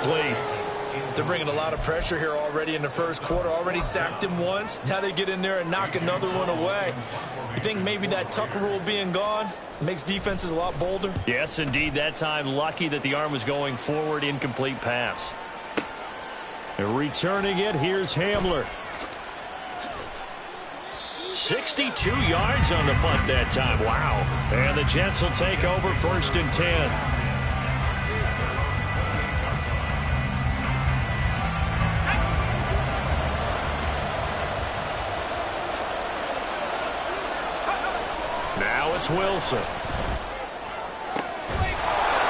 incomplete. They're bringing a lot of pressure here already in the first quarter. Already sacked him once. Now they get in there and knock another one away. You think maybe that Tucker rule being gone makes defenses a lot bolder? Yes, indeed. That time, lucky that the arm was going forward. Incomplete pass. Returning it, here's Hamler. 62 yards on the punt that time. Wow. And the Jets will take over 1st and 10. Now it's Wilson.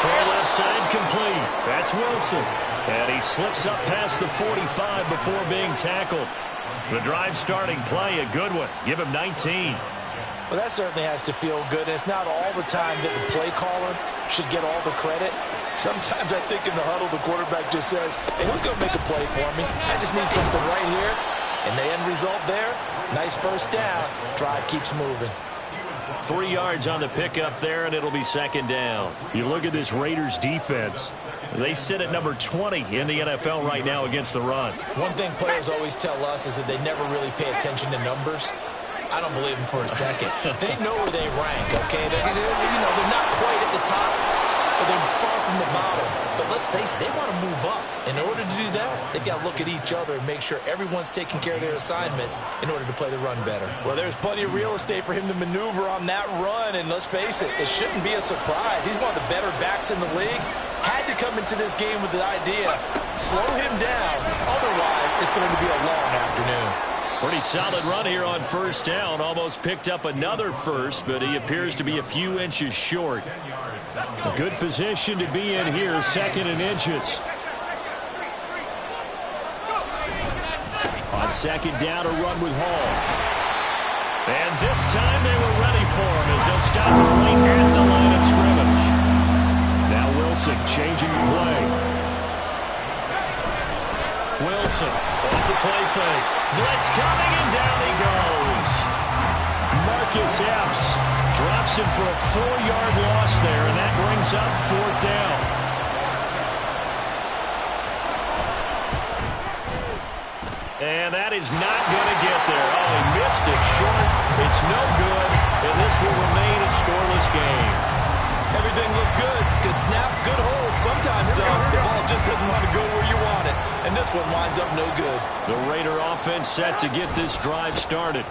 Throw left side complete. That's Wilson. And he slips up past the 45 before being tackled. The drive starting play, a good one. Give him 19. Well, that certainly has to feel good. And it's not all the time that the play caller should get all the credit. Sometimes I think in the huddle, the quarterback just says, hey, who's going to make a play for me? I just need something right here. And the end result there, nice first down. Drive keeps moving. 3 yards on the pickup there, and it'll be 2nd down. You look at this Raiders defense. They sit at number 20 in the NFL right now against the run. One thing players always tell us is that they never really pay attention to numbers. I don't believe them for a second. They know where they rank, okay? They're not quite at the top, but they're far from the bottom. But let's face it, they want to move up. In order to do that, they've got to look at each other and make sure everyone's taking care of their assignments in order to play the run better. Well, there's plenty of real estate for him to maneuver on that run, and let's face it, it shouldn't be a surprise. He's one of the better backs in the league. Had to come into this game with the idea, slow him down, otherwise it's going to be a long afternoon. Pretty solid run here on 1st down. Almost picked up another first, but he appears to be a few inches short. A good position to be in here, 2nd and inches. On 2nd down, a run with Hall. And this time they were ready for him as they'll stop him right at the line of scrimmage. Now Wilson changing the play. Wilson off the play fake. Blitz coming, and down he goes. Marcus Epps drops him for a 4-yard loss there, and that brings up 4th down. And that is not going to get there. Oh, he missed it short. It's no good, and this will remain a scoreless game. Everything looked good. Good snap, good hold. Sometimes, though, the ball just doesn't want to go where you want it. And this one winds up no good. The Raider offense set to get this drive started.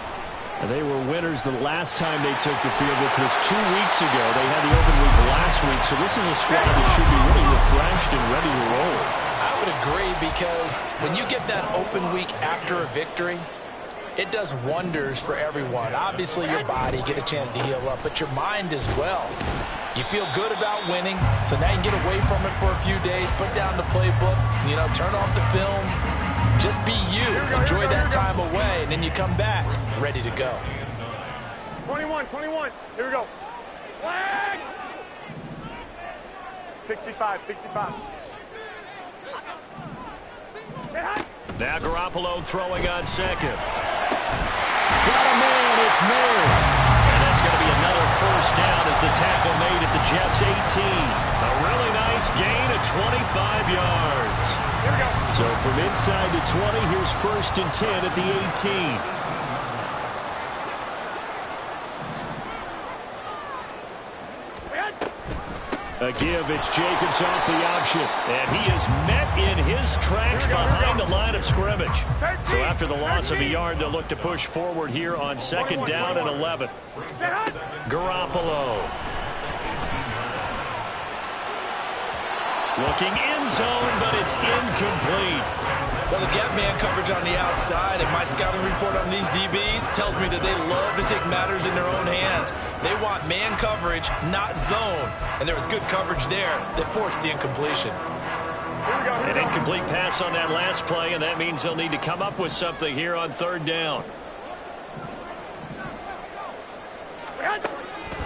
And they were winners the last time they took the field, which was 2 weeks ago. They had the open week last week, so this is a squad that should be really refreshed and ready to roll. I would agree, because when you get that open week after a victory, it does wonders for everyone. Obviously, your body, get a chance to heal up, but your mind as well. You feel good about winning, so now you can get away from it for a few days, put down the playbook, turn off the film. Just be you. Enjoy that time away, and then you come back ready to go. 21. Here we go. Flag! 65. Now Garoppolo throwing on 2nd. Got a man, it's Mayer. And that's going to be another 1st down as the tackle made at the Jets' 18. A really nice gain of 25 yards. Here we go. So from inside the 20, here's 1st and 10 at the 18. A give, it's Jacobs off the option. And he is met in his tracks behind the line of scrimmage. So after the loss of a yard, they'll look to push forward here on 2nd down and 11. Garoppolo. Looking end zone, but it's incomplete. Well, they've got man coverage on the outside, and my scouting report on these DBs tells me that they love to take matters in their own hands. They want man coverage, not zone. And there was good coverage there that forced the incompletion. An incomplete pass on that last play, and that means they'll need to come up with something here on 3rd down.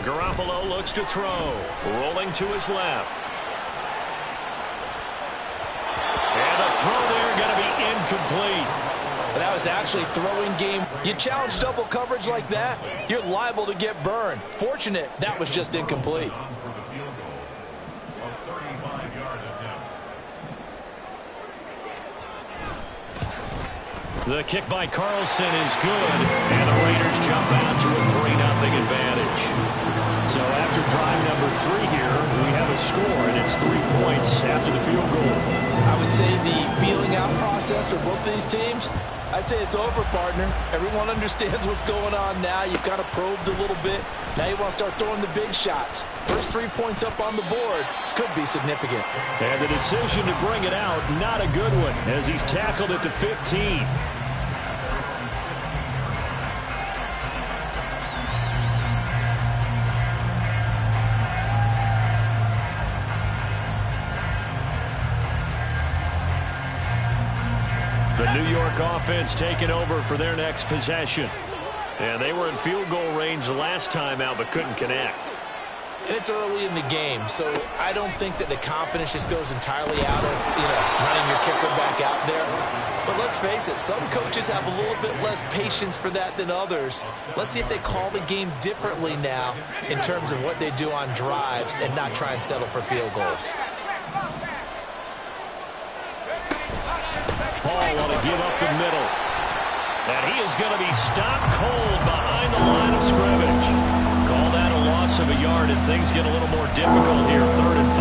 Garoppolo looks to throw. Rolling to his left. And the throw there going to be incomplete. That was actually throwing game. You challenge double coverage like that, you're liable to get burned. Fortunate that was just incomplete. The kick by Carlson is good, and the Raiders jump out to a 3-0 advantage. So after drive number 3 here, we have a score, and it's 3 points after the field goal. I would say the feeling out process for both these teams, I'd say it's over, partner. Everyone understands what's going on now. You've kind of probed a little bit. Now you want to start throwing the big shots. First 3 points up on the board could be significant. And the decision to bring it out, not a good one, as he's tackled at the 15. The New York offense taking over for their next possession. And they were in field goal range last time out, but couldn't connect. And it's early in the game, so I don't think that the confidence just goes entirely out of, running your kicker back out there. But let's face it, some coaches have a little bit less patience for that than others. Let's see if they call the game differently now in terms of what they do on drives and not try and settle for field goals. Hall want to give up the middle. And he is going to be stopped cold behind the line of scrimmage. Call that a loss of a yard, and things get a little more difficult here, 3rd and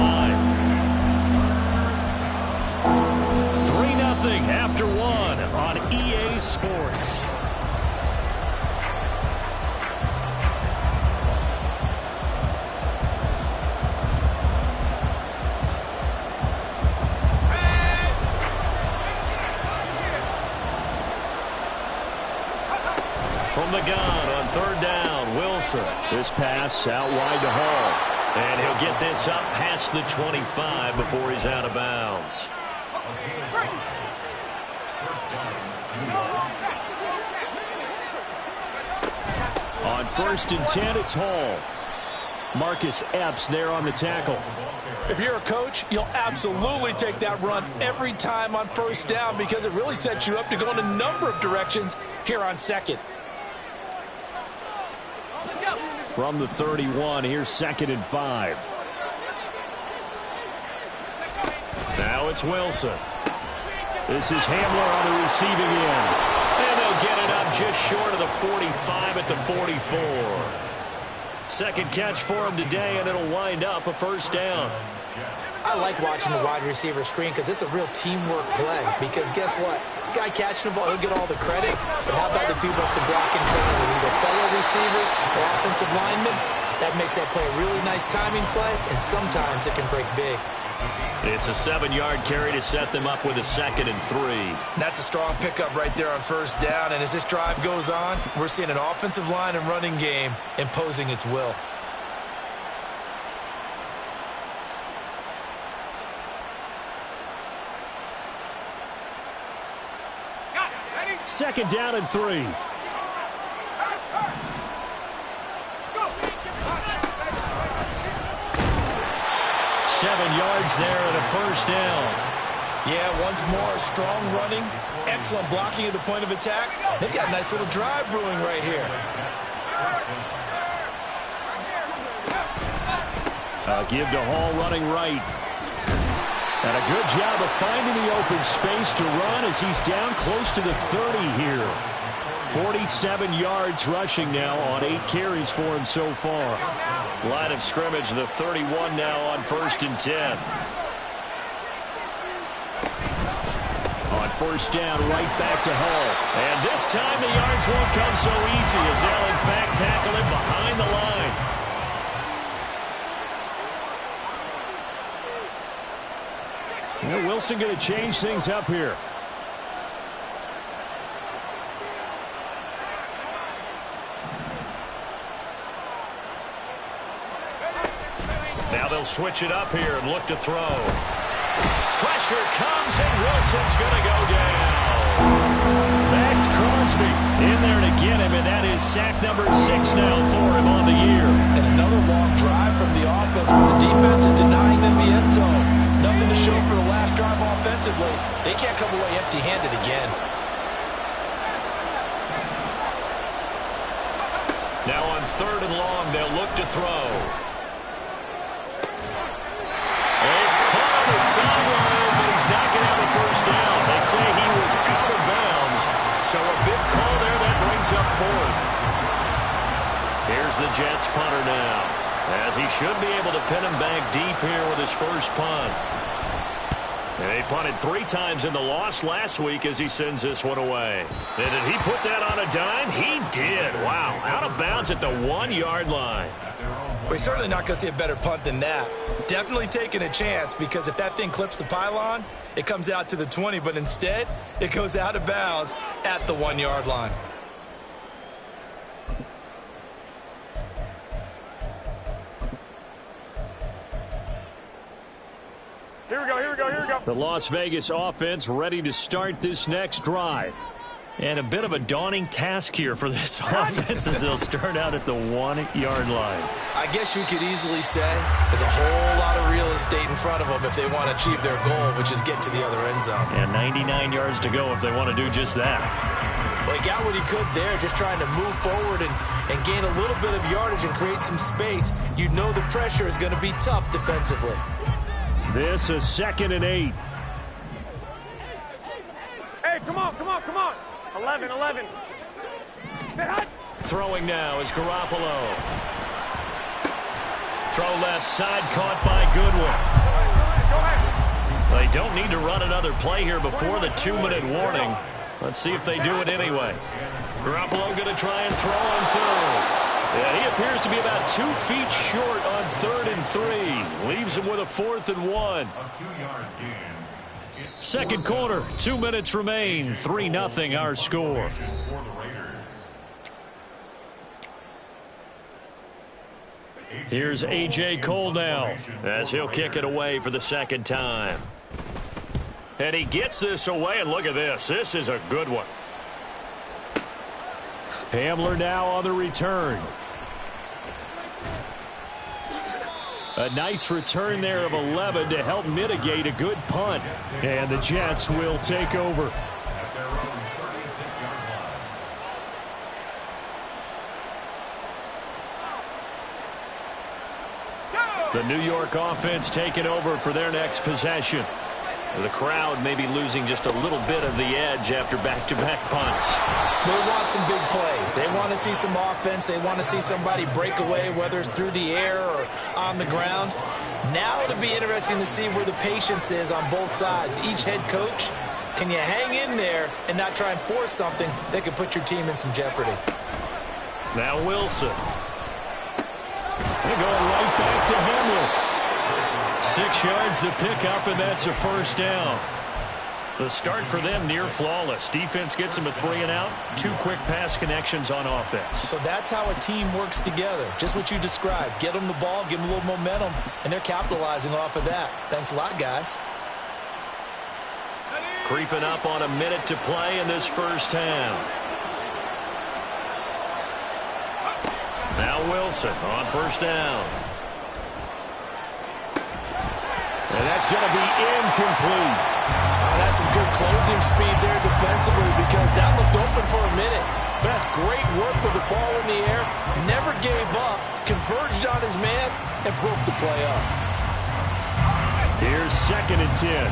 5. 3-0 after 1 on EA Sports. From the gun on 3rd down, Wilson. This pass out wide to Hall. And he'll get this up past the 25 before he's out of bounds. On 1st and 10, it's Hall. Marcus Epps there on the tackle. If you're a coach, you'll absolutely take that run every time on 1st down because it really sets you up to go in a number of directions here on 2nd. From the 31, here's 2nd and 5. Now it's Wilson. This is Hamler on the receiving end. And they'll get it up just short of the 45 at the 44. Second catch for him today, and it'll wind up a 1st down. I like watching the wide receiver screen because it's a real teamwork play. Because guess what? The guy catching the ball, he'll get all the credit. But how about the people have to block in front of him, either fellow receivers or offensive linemen? That makes that play a really nice timing play, and sometimes it can break big. It's a 7-yard carry to set them up with a 2nd and 3. That's a strong pickup right there on 1st down. And as this drive goes on, we're seeing an offensive line and running game imposing its will. Second down and 3. Seven yards there and a 1st down. Yeah, once more, strong running, excellent blocking at the point of attack. They've got a nice little drive brewing right here. Give to Hall running right. And a good job of finding the open space to run as he's down close to the 30 here. 47 yards rushing now on 8 carries for him so far. Line of scrimmage, the 31 now on 1st and 10. On 1st down, right back to Hall. And this time the yards won't come so easy as they'll in fact tackle him behind the line. Well, Wilson going to change things up here. Now they'll switch it up here and look to throw. Pressure comes and Wilson's going to go down. Max Crosby in there to get him, and that is sack number 6 now for him on the year. And another long drive from the offense, but the defense is denying them the end zone. Nothing to show for the last drive offensively. They can't come away empty-handed again. Now on 3rd and long, they'll look to throw. He's caught on the sideline, but he's not going to have a 1st down. They say he was out of bounds, the Jets punter now, as he should be able to pin him back deep here with his first punt. And he punted 3 times in the loss last week as he sends this one away. And did he put that on a dime? He did. Wow. Out of bounds at the 1-yard line. Well, he's certainly not going to see a better punt than that. Definitely taking a chance, because if that thing clips the pylon, it comes out to the 20, but instead it goes out of bounds at the 1-yard line. Here we go, here we go, here we go. The Las Vegas offense ready to start this next drive. And a bit of a daunting task here for this offense as they'll start out at the 1-yard line. I guess you could easily say there's a whole lot of real estate in front of them if they want to achieve their goal, which is get to the other end zone. And 99 yards to go if they want to do just that. Well, he got what he could there, just trying to move forward and gain a little bit of yardage and create some space. You know the pressure is going to be tough defensively. This is 2nd and 8. Hey, come on, come on, come on. 11. Stay hot. Throwing now is Garoppolo. Throw left side, caught by Goodwin. Go ahead. They don't need to run another play here before the 2-minute warning. Let's see if they do it anyway. Garoppolo going to try and throw on third. And he appears to be about 2 feet short on 3rd and 3. Leaves him with a 4th and 1. Second quarter, 2 minutes remain. 3-0 our score. Here's A.J. Cole now as he'll kick it away for the second time. And he gets this away, and look at this. This is a good one. Hamler now on the return. A nice return there of 11 to help mitigate a good punt. And the Jets will take over. The New York offense taking over for their next possession. The crowd may be losing just a little bit of the edge after back-to-back punts. They want some big plays. They want to see some offense. They want to see somebody break away, whether it's through the air or on the ground. Now it'll be interesting to see where the patience is on both sides. Each head coach, can you hang in there and not try and force something that could put your team in some jeopardy? Now Wilson. They're going right back to Hamler. 6 yards the pickup, and that's a first down. The start for them near flawless. Defense gets them a 3-and-out. 2 quick pass connections on offense. So that's how a team works together. Just what you described. Get them the ball, give them a little momentum, and they're capitalizing off of that. Thanks a lot, guys. Creeping up on a minute to play in this first half. Now Wilson on first down. And that's going to be incomplete. That's some good closing speed there defensively, because that looked open for a minute. But that's great work with the ball in the air. Never gave up, converged on his man, and broke the play up. Here's 2nd and 10.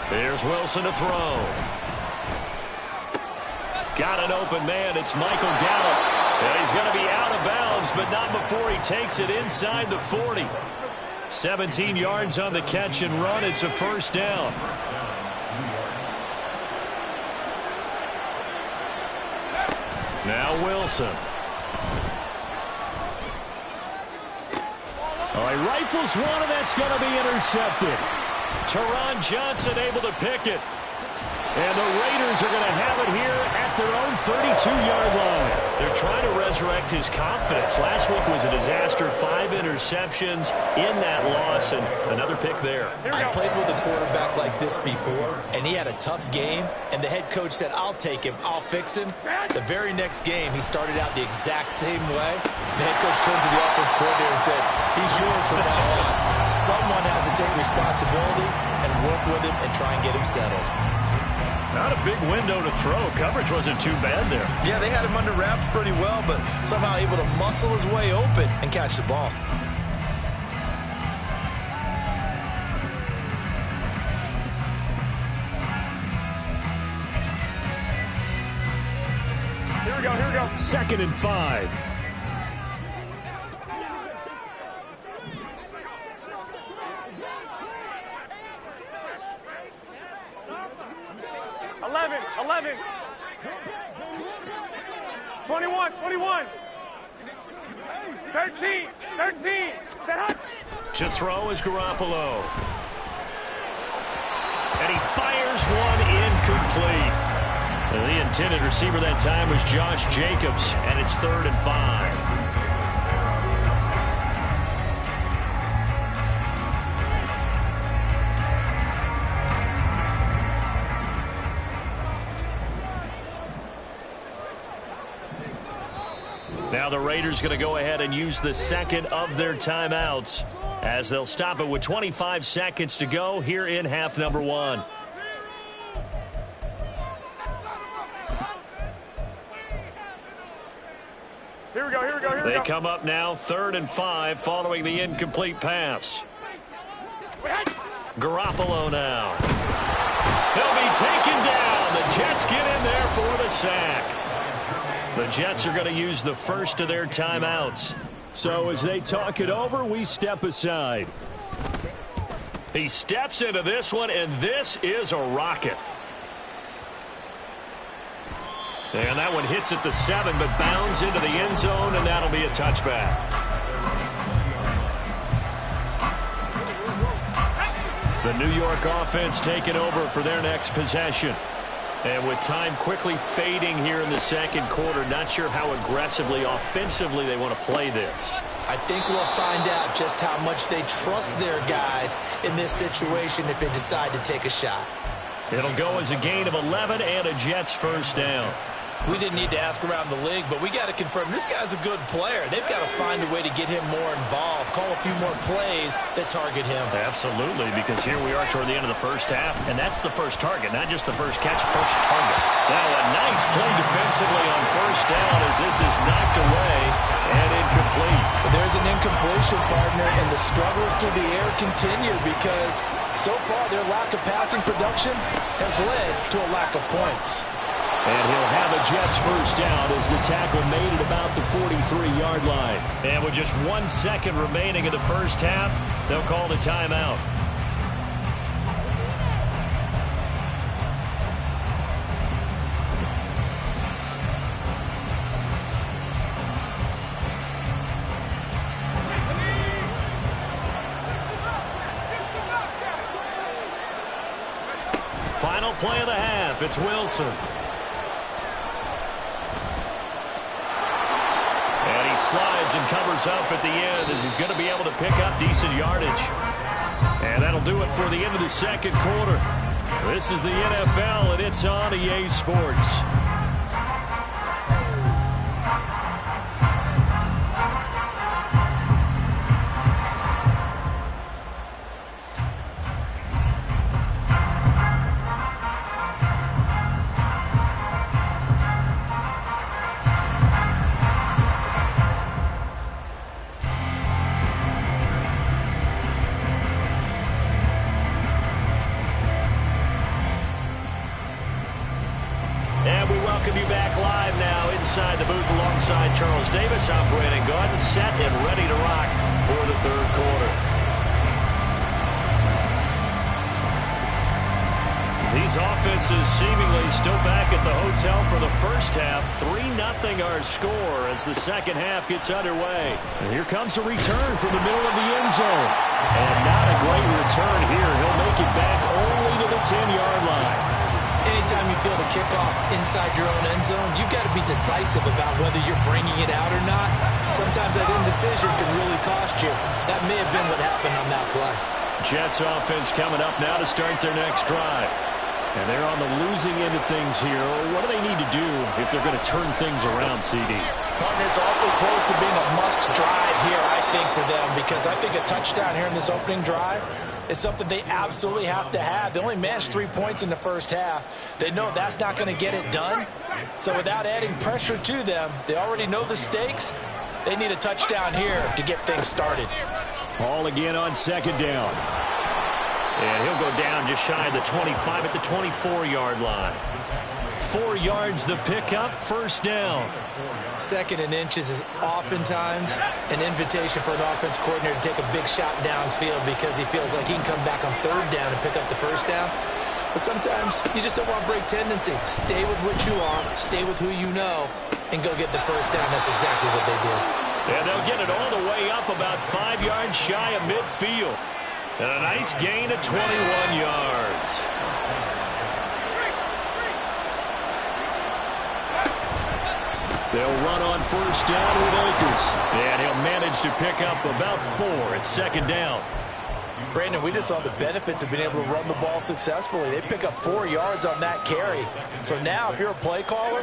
Here's Wilson to throw. Got an open man. It's Michael Gallup. And he's going to be out of bounds, but not before he takes it inside the 40. 17 yards on the catch and run. It's a first down. Now Wilson. Oh, he rifles one, and that's going to be intercepted. Teron Johnson able to pick it. And the Raiders are going to have it here at their own 32-yard line. They're trying to resurrect his confidence. Last week was a disaster. 5 interceptions in that loss, and another pick there. I played with a quarterback like this before, and he had a tough game, and the head coach said, I'll take him, I'll fix him. The very next game, he started out the exact same way. The head coach turned to the offense coordinator and said, he's yours from now on. Someone has to take responsibility and work with him and try and get him settled. Not a big window to throw. Coverage wasn't too bad there. Yeah, they had him under wraps pretty well, but somehow able to muscle his way open and catch the ball. go. 2nd and 5. Eleven. 21. 13. Set up. To throw is Garoppolo. And he fires one incomplete. The intended receiver that time was Josh Jacobs, and it's 3rd and 5. Now the Raiders going to go ahead and use the second of their timeouts as they'll stop it with 25 seconds to go here in half number 1. Here we go. They come up now 3rd and 5 following the incomplete pass. Garoppolo now. He'll be taken down. The Jets get in there for the sack. The Jets are going to use the first of their timeouts. So as they talk it over, we step aside. He steps into this one, and this is a rocket. And that one hits at the 7, but bounds into the end zone, and that'll be a touchback. The New York offense taking over for their next possession. And with time quickly fading here in the second quarter, not sure how aggressively, offensively they want to play this. I think we'll find out just how much they trust their guys in this situation if they decide to take a shot. It'll go as a gain of 11 and a Jets first down. We didn't need to ask around the league, but we got to confirm this guy's a good player. They've got to find a way to get him more involved, call a few more plays that target him. Absolutely, because here we are toward the end of the first half, and that's the first target, not just the first catch, first target. Now a nice play defensively on first down as this is knocked away and incomplete. There's an incompletion, partner, and the struggles through the air continue because so far their lack of passing production has led to a lack of points. And he'll have a Jets first down as the tackle made at about the 43-yard line. And with just 1 second remaining in the first half, they'll call the timeout. Final play of the half, it's Wilson. And he slides and covers up at the end as he's going to be able to pick up decent yardage. And that'll do it for the end of the second quarter. This is the NFL, and it's on EA Sports. Inside the booth alongside Charles Davis, I'm Brandon Gaudin, set and ready to rock for the third quarter. These offenses seemingly still back at the hotel for the first half. 3-0 our score as the second half gets underway. And here comes a return from the middle of the end zone. And not a great return here. He'll make it back only to the 10-yard line. Anytime you feel the kickoff inside your own end zone, you've got to be decisive about whether you're bringing it out or not. Sometimes that indecision can really cost you. That may have been what happened on that play. Jets offense coming up now to start their next drive. And they're on the losing end of things here. What do they need to do if they're going to turn things around, CD? Partner, it's awfully close to being a must drive here, I think, for them, because I think a touchdown here in this opening drive is something they absolutely have to have. They only managed 3 points in the first half. They know that's not going to get it done. So without adding pressure to them, they already know the stakes. They need a touchdown here to get things started. Ball again on second down. And he'll go down just shy of the 25 at the 24-yard line. 4 yards the pickup, first down. 2nd and inches is oftentimes an invitation for an offense coordinator to take a big shot downfield because he feels like he can come back on 3rd down and pick up the first down. But sometimes you just don't want break tendency. Stay with what you are, stay with who you know, and go get the first down. That's exactly what they did. And they'll get it all the way up about 5 yards shy of midfield. And a nice gain of 21 yards. They'll run on first down with Akers. And he'll manage to pick up about 4 at 2nd down. Brandon, we just saw the benefits of being able to run the ball successfully. They pick up 4 yards on that carry. So now if you're a play caller,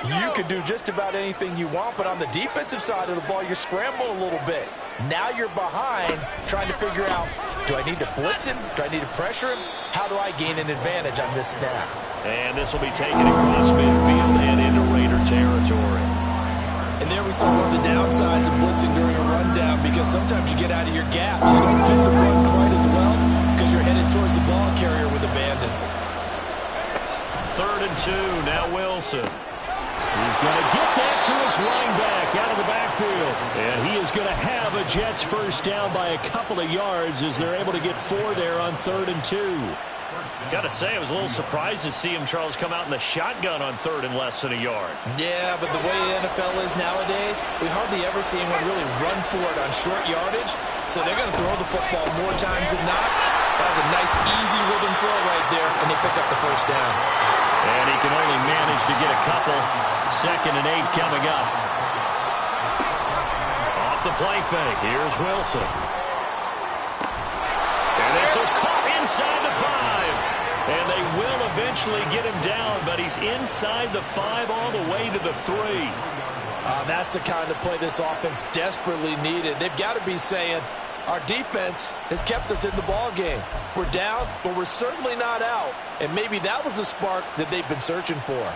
you can do just about anything you want. But on the defensive side of the ball, you're scrambling a little bit. Now you're behind trying to figure out, do I need to blitz him? Do I need to pressure him? How do I gain an advantage on this snap? And this will be taken across midfield and into Raider territory. And there we saw one of the downsides of blitzing during a rundown because sometimes you get out of your gaps. You don't fit the run quite as well because you're headed towards the ball carrier with abandon. 3rd and 2, now Wilson. He's going to get that to his running back out of the backfield. And he is going to have a Jets first down by a couple of yards as they're able to get 4 there on 3rd and 2. Got to say, I was a little surprised to see him, Charles, come out in the shotgun on 3rd and less than a yard. Yeah, but the way the NFL is nowadays, we hardly ever see anyone really run for it on short yardage. So they're going to throw the football more times than not. That was a nice, easy rhythm throw right there, and they pick up the first down. And he can only manage to get a couple. 2nd and 8 coming up. Off the play fake, here's Wilson. And this is caught inside the 5. And they will eventually get him down, but he's inside the 5 all the way to the 3. That's the kind of play this offense desperately needed. They've got to be saying, our defense has kept us in the ball game. We're down, but we're certainly not out. And maybe that was the spark that they've been searching for.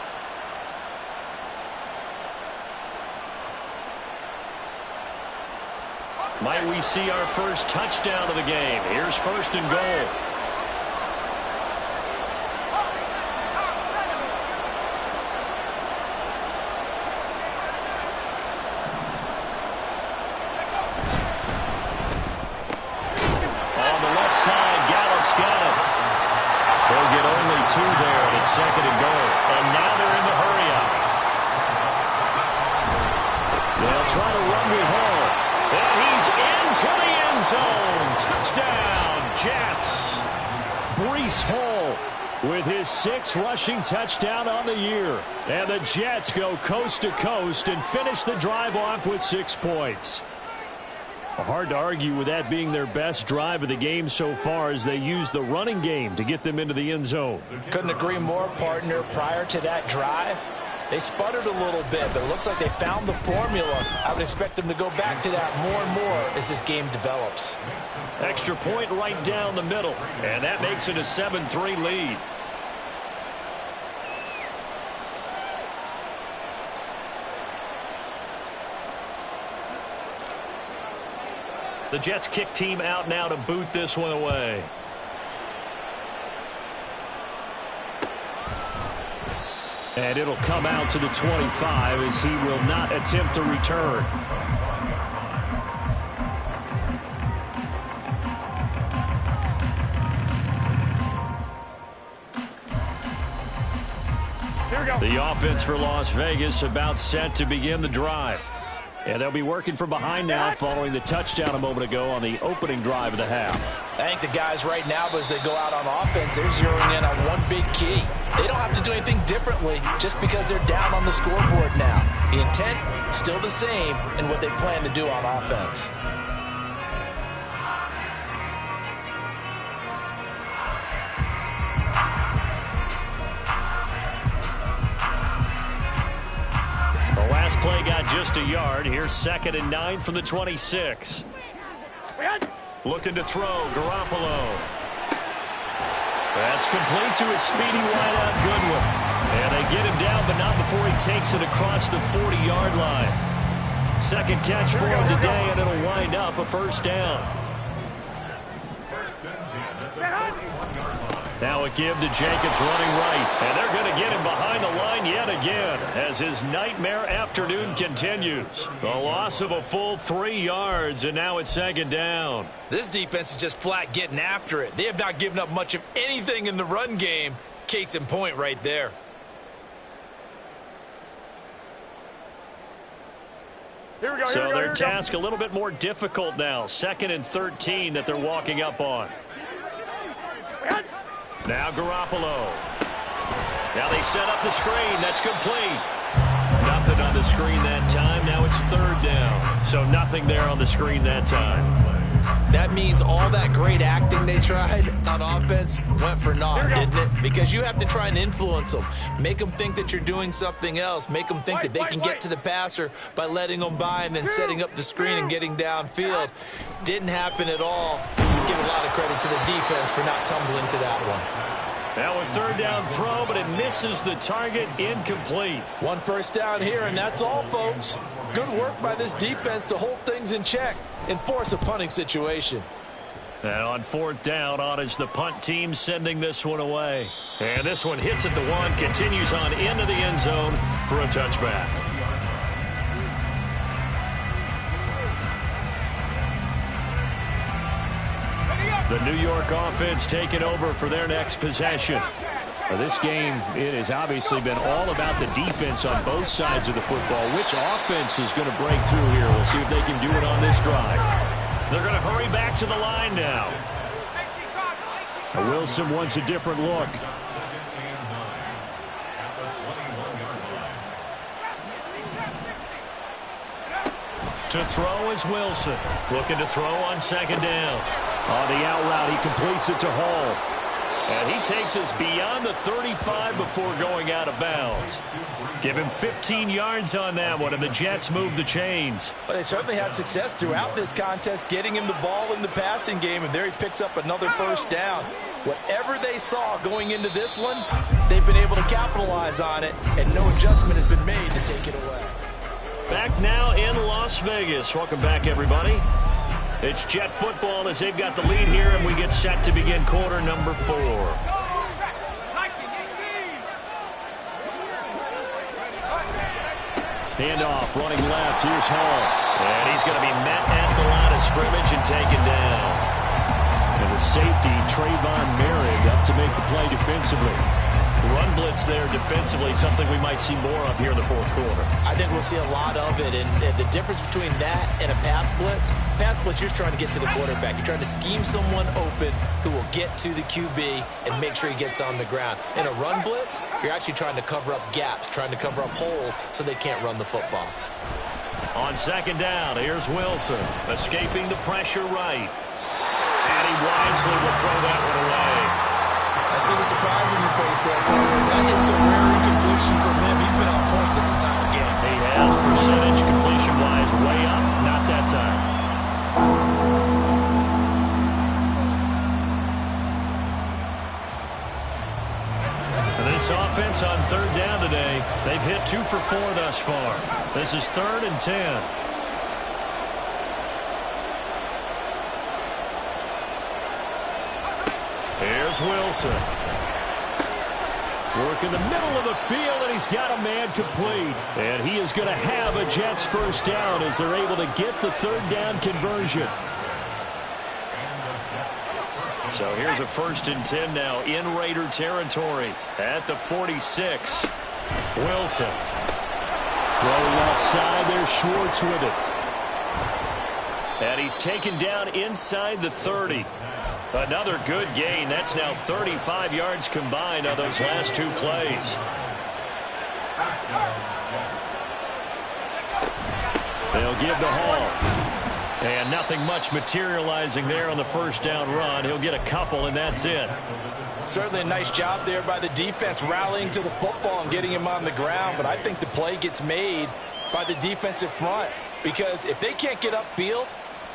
Might we see our first touchdown of the game? Here's 1st and goal. They'll get only 2 there, and it's 2nd and goal. And now they're in the hurry-up. They'll try to run with Hall. And he's into the end zone. Touchdown, Jets. Breece Hall with his 6th rushing touchdown on the year. And the Jets go coast to coast and finish the drive off with 6 points. Hard to argue with that being their best drive of the game so far as they use the running game to get them into the end zone. Couldn't agree more, partner. Prior to that drive, they sputtered a little bit, but it looks like they found the formula. I would expect them to go back to that more and more as this game develops. Extra point right down the middle, and that makes it a 7-3 lead. The Jets kick team out now to boot this one away. And it'll come out to the 25 as he will not attempt to return. Here we go. The offense for Las Vegas about set to begin the drive. And they'll be working from behind now following the touchdown a moment ago on the opening drive of the half. I think the guys right now, as they go out on offense, they're zeroing in on one big key. They don't have to do anything differently just because they're down on the scoreboard now. The intent, still the same in what they plan to do on offense. Play got just a yard. Here's 2nd and 9 from the 26. Looking to throw, Garoppolo. That's complete to his speedy wideout, Goodwin. And they get him down, but not before he takes it across the 40-yard line. 2nd catch for him today, and it'll wind up a first down. Now a give to Jacobs running right. And they're going to get him behind the line yet again as his nightmare afternoon continues. The loss of a full 3 yards, and now it's 2nd down. This defense is just flat getting after it. They have not given up much of anything in the run game. Case in point right there. Here we go, so their task a little bit more difficult now. 2nd and 13 that they're walking up on. Now Garoppolo. Now they set up the screen. That's complete. Nothing on the screen that time. Now it's 3rd down. So nothing there on the screen that time. That means all that great acting they tried on offense went for naught, didn't it? Because you have to try and influence them. Make them think that you're doing something else. Make them think that they can get to the passer by letting them by and then setting up the screen and getting downfield. Didn't happen at all. Give a lot of credit to the defense for not tumbling to that one. Now a 3rd down throw, but it misses the target. Incomplete. 1 first down here, and that's all, folks. Good work by this defense to hold things in check and force a punting situation. And on 4th down, on is the punt team sending this one away. And this one hits at the 1, continues on into the end zone for a touchback. The New York offense taking over for their next possession. This game, it has obviously been all about the defense on both sides of the football. Which offense is going to break through here? We'll see if they can do it on this drive. They're going to hurry back to the line now. Wilson wants a different look. To throw is Wilson. Looking to throw on 2nd down. On the out route, he completes it to Hall. And he takes us beyond the 35 before going out of bounds. Give him 15 yards on that one, and the Jets move the chains. But they certainly had success throughout this contest, getting him the ball in the passing game, and there he picks up another 1st down. Whatever they saw going into this one, they've been able to capitalize on it, and no adjustment has been made to take it away. Back now in Las Vegas. Welcome back, everybody. It's Jet football as they've got the lead here, and we get set to begin quarter number 4. Handoff, running left. Here's Hall. And he's going to be met at the line of scrimmage and taken down. And the safety, Trayvon Merrick, up to make the play defensively. Run blitz there defensively, something we might see more of here in the 4th quarter. I think we'll see a lot of it, and the difference between that and a pass blitz, you're just trying to get to the quarterback. You're trying to scheme someone open who will get to the QB and make sure he gets on the ground. In a run blitz, you're actually trying to cover up gaps, trying to cover up holes so they can't run the football. On 2nd down, here's Wilson, escaping the pressure right. And he wisely will throw that one away. I see the surprise in your face there, Carter. That is a rare incompletion from him. He's been on point this entire game. He has percentage completion-wise way up. Not that time. And this offense on 3rd down today, they've hit 2 for 4 thus far. This is 3rd and 10. Here's Wilson. Work in the middle of the field, and he's got a man complete. And he is going to have a Jets 1st down as they're able to get the 3rd down conversion. So here's a 1st and 10 now in Raider territory at the 46. Wilson. Throwing outside there, Schwartz with it. And he's taken down inside the 30. Another good gain. That's now 35 yards combined on those last 2 plays. They'll give to Hall. And nothing much materializing there on the 1st down run. He'll get a couple, and that's it. Certainly a nice job there by the defense rallying to the football and getting him on the ground. But I think the play gets made by the defensive front, because if they can't get upfield,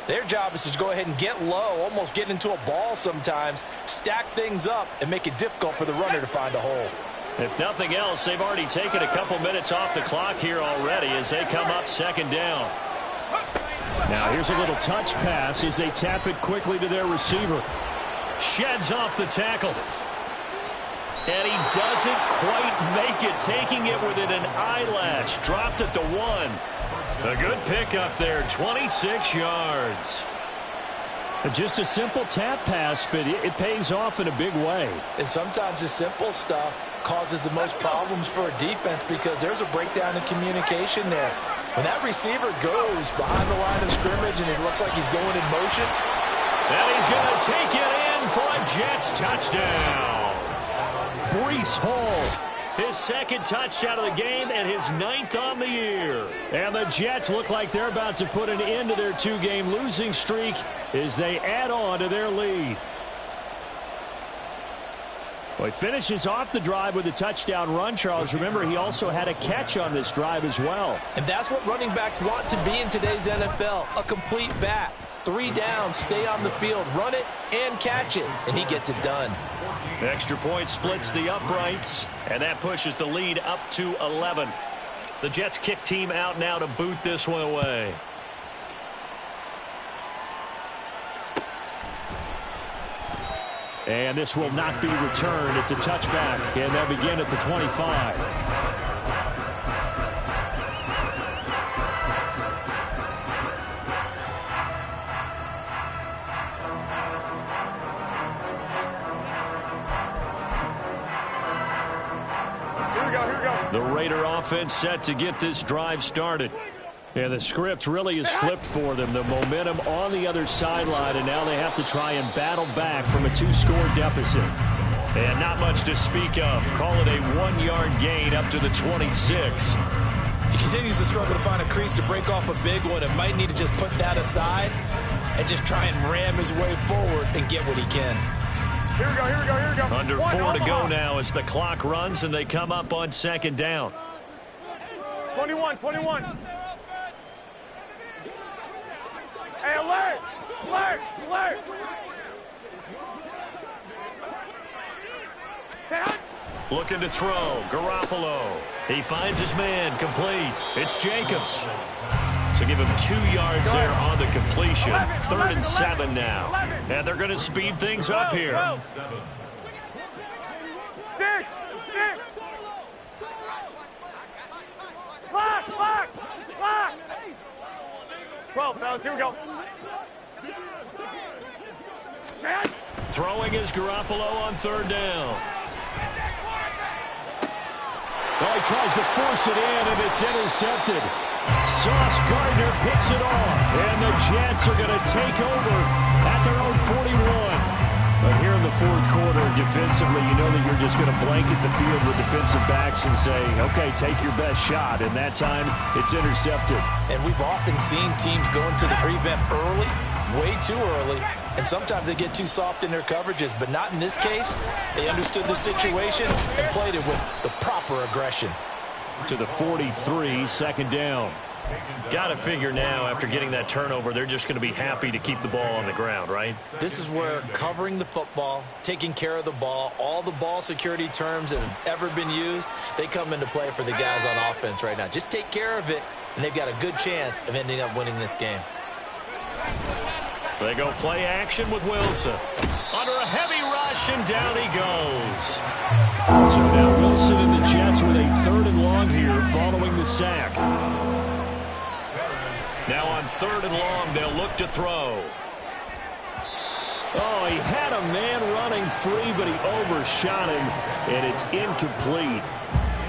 their job is to go ahead and get low, almost get into a ball sometimes, stack things up, and make it difficult for the runner to find a hole. If nothing else, they've already taken a couple minutes off the clock here already as they come up 2nd down. Now here's a little touch pass as they tap it quickly to their receiver. Sheds off the tackle. And he doesn't quite make it, taking it within an eyelash. Dropped at the 1. A good pickup there, 26 yards. Just a simple tap pass, but it pays off in a big way. And sometimes the simple stuff causes the most problems for a defense because there's a breakdown in communication there. When that receiver goes behind the line of scrimmage and it looks like he's going in motion. And he's going to take it in for a Jets touchdown. Breece Hall, his second touchdown of the game and his 9th on the year. And the Jets look like they're about to put an end to their 2-game losing streak as they add on to their lead. Well, he finishes off the drive with a touchdown run, Charles. Remember, he also had a catch on this drive as well. And that's what running backs want to be in today's NFL, a complete back. 3 down, stay on the field, run it, and catch it. And he gets it done. Extra point splits the uprights, and that pushes the lead up to 11. The Jets kick team out now to boot this one away. And this will not be returned. It's a touchback, and they'll begin at the 25. The Raider offense set to get this drive started. Yeah, the script really is flipped for them. The momentum on the other sideline, and now they have to try and battle back from a 2-score deficit. And not much to speak of. Call it a 1-yard gain up to the 26. He continues to struggle to find a crease to break off a big one and might need to just put that aside and just try and ram his way forward and get what he can. Here we go, here we go, here we go. Under 4 to go now as the clock runs and they come up on 2nd down. 21. Hey, alert! Alert! 10. Looking to throw. Garoppolo. He finds his man. Complete. It's Jacobs. So give him 2 yards there on the completion. 3rd and 7 now. And they're going to speed things up here. 6. Clock. 12, fellas, here we go. 10. Throwing is Garoppolo on 3rd down. Well, he tries to force it in, and it's intercepted. Sauce Gardner picks it off, and the Jets are going to take over at their own 41. But here in the 4th quarter, defensively, you know that you're just going to blanket the field with defensive backs and say, okay, take your best shot. And that time, it's intercepted. And we've often seen teams go into the prevent early, way too early, and sometimes they get too soft in their coverages, but not in this case. They understood the situation and played it with the proper aggression. To the 43, 2nd down. Got to figure now, after getting that turnover, they're just going to be happy to keep the ball on the ground, right? This is where covering the football, taking care of the ball, all the ball security terms that have ever been used, they come into play for the guys on offense right now. Just take care of it, and they've got a good chance of ending up winning this game. They go play action with Wilson. Under a heavy rush, and down he goes. So now Wilson and the Jets with a 3rd and long here following the sack. Now on 3rd and long, they'll look to throw. Oh, he had a man running free, but he overshot him, and it's incomplete.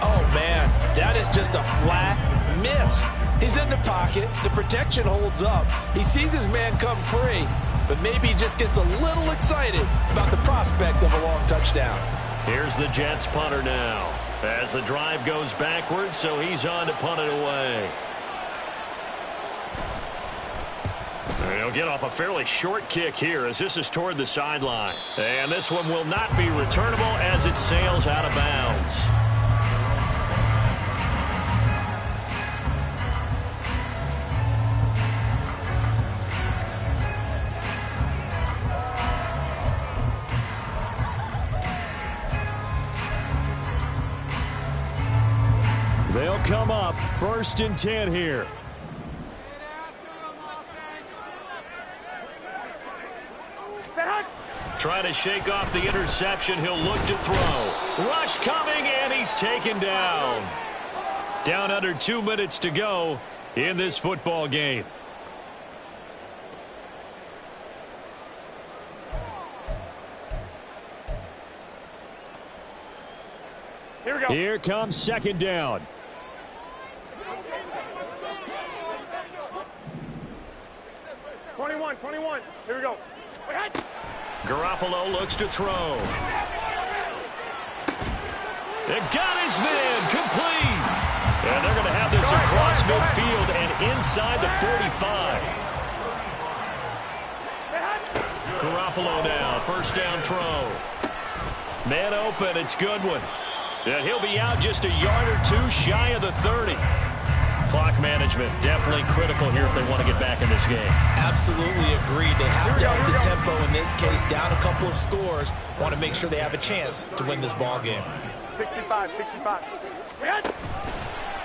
Oh, man, that is just a flat miss. He's in the pocket. The protection holds up. He sees his man come free, but maybe he just gets a little excited about the prospect of a long touchdown. Here's the Jets punter now. As the drive goes backwards, so he's on to punt it away. He'll get off a fairly short kick here as this is toward the sideline. And this one will not be returnable as it sails out of bounds. They'll come up 1st and 10 here. Trying to shake off the interception. He'll look to throw. Rush coming, and he's taken down. Down under 2 minutes to go in this football game. Here we go. Here comes second down. Twenty-one. Here we go. Garoppolo looks to throw. It got his man complete. And they're going to have this across midfield and inside the 45. Garoppolo now, first down throw. Man open, it's Goodwin. And he'll be out just a yard or two shy of the 30. Clock management definitely critical here if they want to get back in this game. Absolutely agreed. They have to up the tempo in this case, down a couple of scores. Want to make sure they have a chance to win this ball game. 65.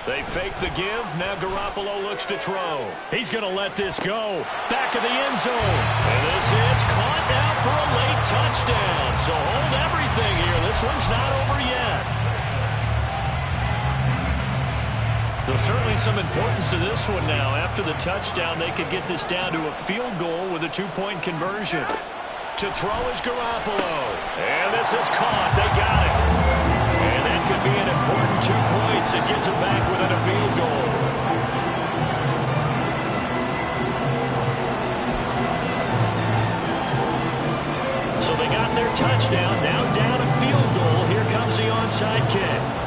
They fake the give. Now Garoppolo looks to throw. He's going to let this go. Back of the end zone. And this is caught now for a late touchdown. So hold everything here. This one's not over yet. So certainly some importance to this one now. After the touchdown, they could get this down to a field goal with a two-point conversion. To throw is Garoppolo. And this is caught. They got it. And that could be an important 2 points. It gets it back within a field goal. So they got their touchdown. Now down a field goal. Here comes the onside kick.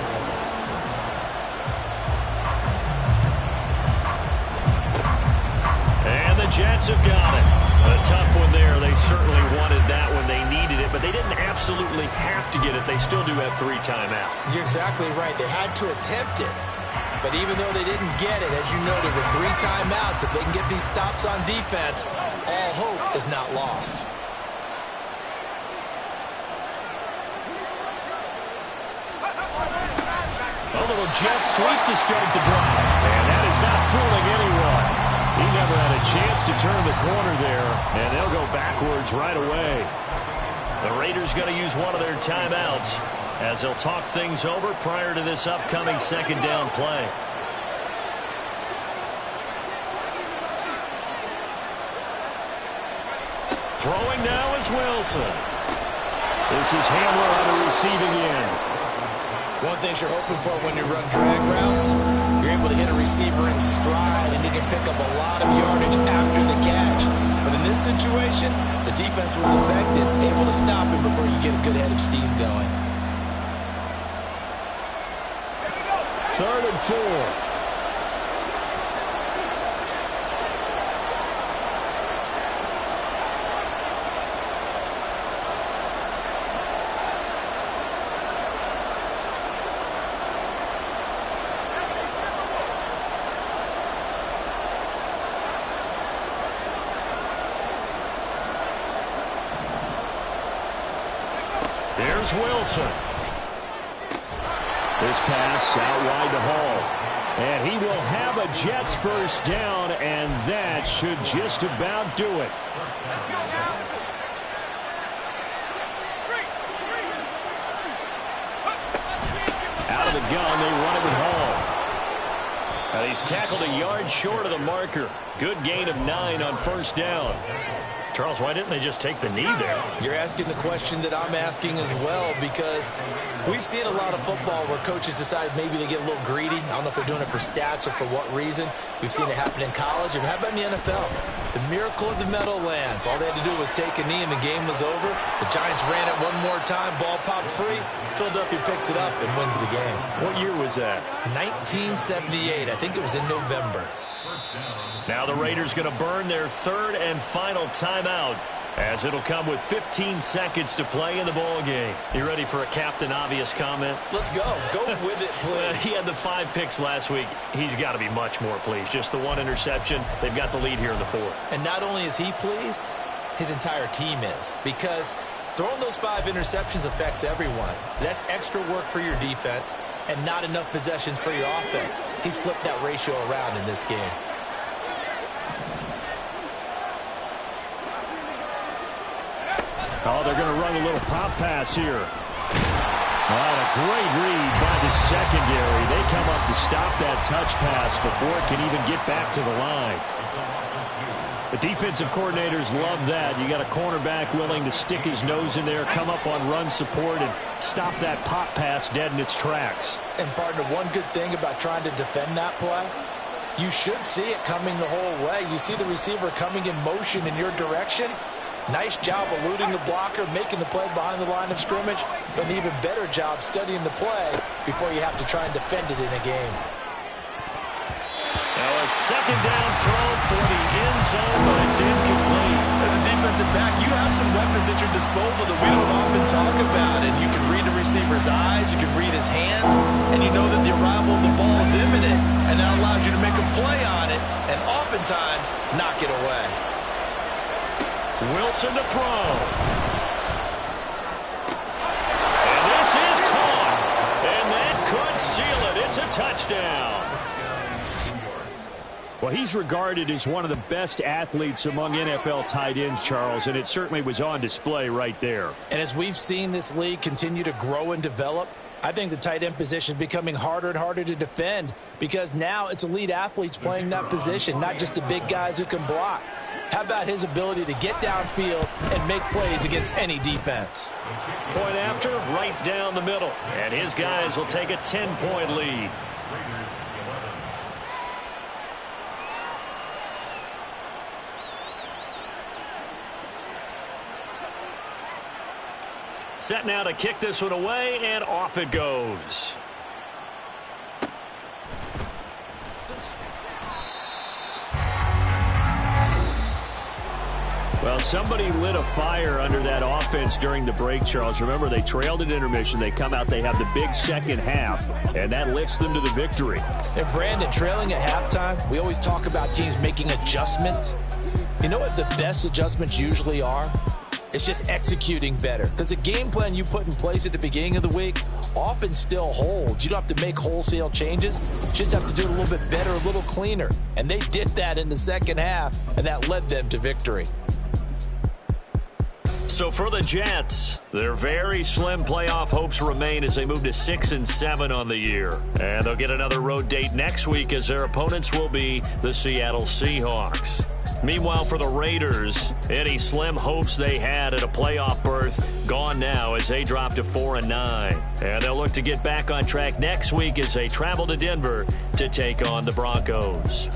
The Jets have got it. A tough one there. They certainly wanted that when they needed it, but they didn't absolutely have to get it. They still do have 3 timeouts. You're exactly right. They had to attempt it. But even though they didn't get it, as you noted, with 3 timeouts, if they can get these stops on defense, all hope is not lost. A little jet sweep to start the drive. And that is not fooling anyone. He never had a chance to turn the corner there, and they'll go backwards right away. The Raiders going to use one of their timeouts as they'll talk things over prior to this upcoming second down play. Throwing now is Wilson. This is Hamler on the receiving end. One thing you're hoping for when you run drag routes, you're able to hit a receiver in stride, and he can pick up a lot of yardage after the catch. But in this situation, the defense was effective, able to stop him before you get a good head of steam going. 3rd and 4. Here's Wilson. This pass out wide to Hall. And he will have a Jets first down, and that should just about do it. Out of the gun, they run it with Hall. And he's tackled a yard short of the marker. Good gain of 9 on first down. Charles, why didn't they just take the knee there? You're asking the question that I'm asking as well, because we've seen a lot of football where coaches decide maybe they get a little greedy. I don't know if they're doing it for stats or for what reason. We've seen it happen in college. And how about in the NFL? The miracle of the Meadowlands. All they had to do was take a knee and the game was over. The Giants ran it one more time. Ball popped free. Philadelphia picks it up and wins the game. What year was that? 1978. I think it was in November. Now the Raiders going to burn their 3rd and final timeout, as it'll come with 15 seconds to play in the ball game. You ready for a Captain Obvious comment? Let's go. Go with it, please. He had the 5 picks last week. He's got to be much more pleased. Just the 1 interception. They've got the lead here in the 4th. And not only is he pleased, his entire team is. Because throwing those 5 interceptions affects everyone. That's extra work for your defense and not enough possessions for your offense. He's flipped that ratio around in this game. Oh, they're going to run a little pop pass here. And a great read by the secondary. They come up to stop that touch pass before it can even get back to the line. The defensive coordinators love that. You got a cornerback willing to stick his nose in there, come up on run support, and stop that pop pass dead in its tracks. And, partner, one good thing about trying to defend that play, you should see it coming the whole way. You see the receiver coming in motion in your direction. Nice job eluding the blocker, making the play behind the line of scrimmage, but an even better job studying the play before you have to try and defend it in a game. Now a second down throw for the end zone, but it's incomplete. As a defensive back, you have some weapons at your disposal that we don't often talk about, and you can read the receiver's eyes, you can read his hands, and you know that the arrival of the ball is imminent, and that allows you to make a play on it, and oftentimes knock it away. Wilson to throw. And this is caught. And that could seal it. It's a touchdown. Well, he's regarded as one of the best athletes among NFL tight ends, Charles, and it certainly was on display right there. And as we've seen this league continue to grow and develop, I think the tight end position is becoming harder and harder to defend because now it's elite athletes playing that position, not just the big guys who can block. How about his ability to get downfield and make plays against any defense? Point after, right down the middle. And his guys will take a 10-point lead. Set now to kick this one away, and off it goes. Well, somebody lit a fire under that offense during the break, Charles. Remember, they trailed at intermission. They come out, they have the big second half, and that lifts them to the victory. And, Brandon, trailing at halftime, we always talk about teams making adjustments. You know what the best adjustments usually are? It's just executing better. Because the game plan you put in place at the beginning of the week often still holds. You don't have to make wholesale changes. You just have to do it a little bit better, a little cleaner. And they did that in the second half, and that led them to victory. So for the Jets, their very slim playoff hopes remain as they move to 6-7 on the year. And they'll get another road date next week as their opponents will be the Seattle Seahawks. Meanwhile, for the Raiders, any slim hopes they had at a playoff berth gone now as they drop to 4-9. And they'll look to get back on track next week as they travel to Denver to take on the Broncos.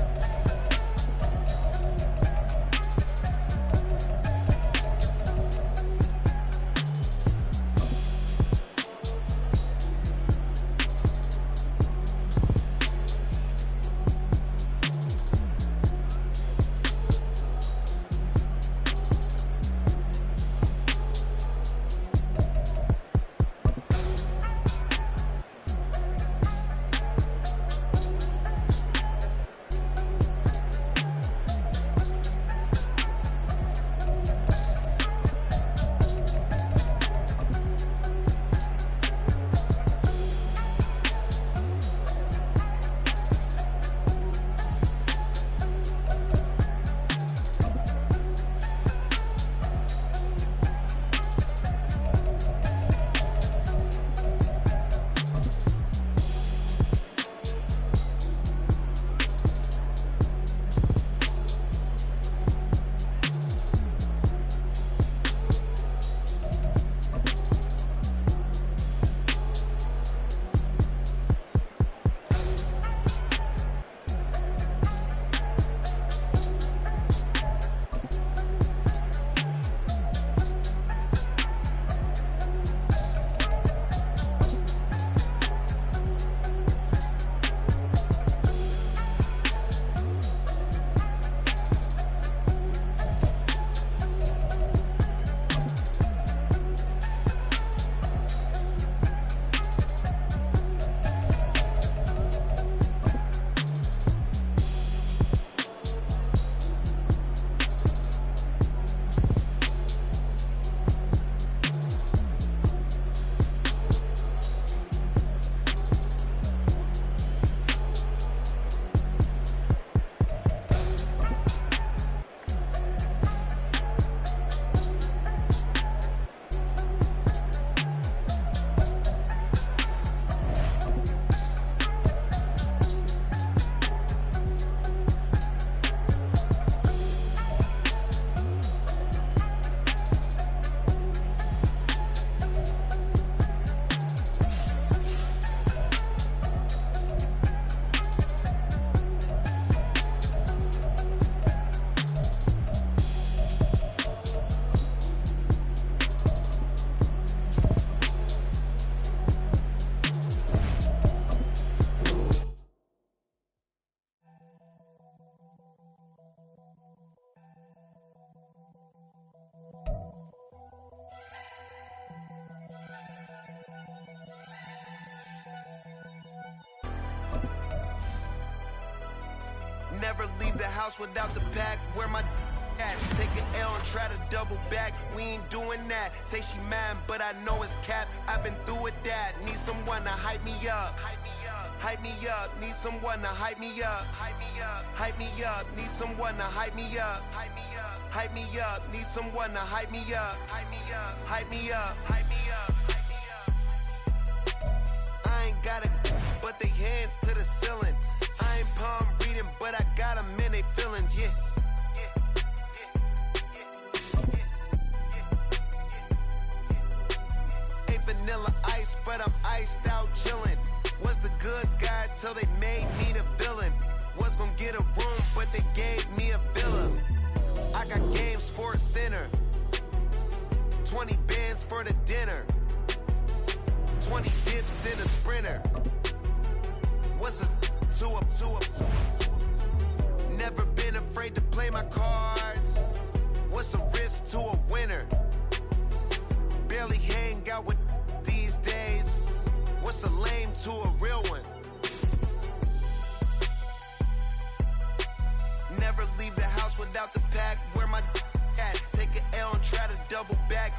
Never leave the house without the pack. Where my at? Take an L and try to double back. We ain't doing that. Say she mad, but I know it's cap. I've been through with that. Need someone to hype me up. Hype me up. Need someone to hype me up. Hype me up. Need someone to hype me up. Hype me up. Need someone to hype me up. Hype me up. I ain't got it, but they hands to the ceiling. I ain't palm reading, but I got them in they feelings, yeah. Ain't vanilla ice, but I'm iced out chillin'. Was the good guy till they made me the villain. Was gonna get a room, but they gave me a villa. I got game, Sports Center. 20 bands for the dinner. 20 dips in a sprinter. What's a two up? Never been afraid to play my cards. What's a risk to a winner? Barely hang out with these days. What's a lame to a real one? Never leave the house without the pack. Where my at? Take an L and try to double back.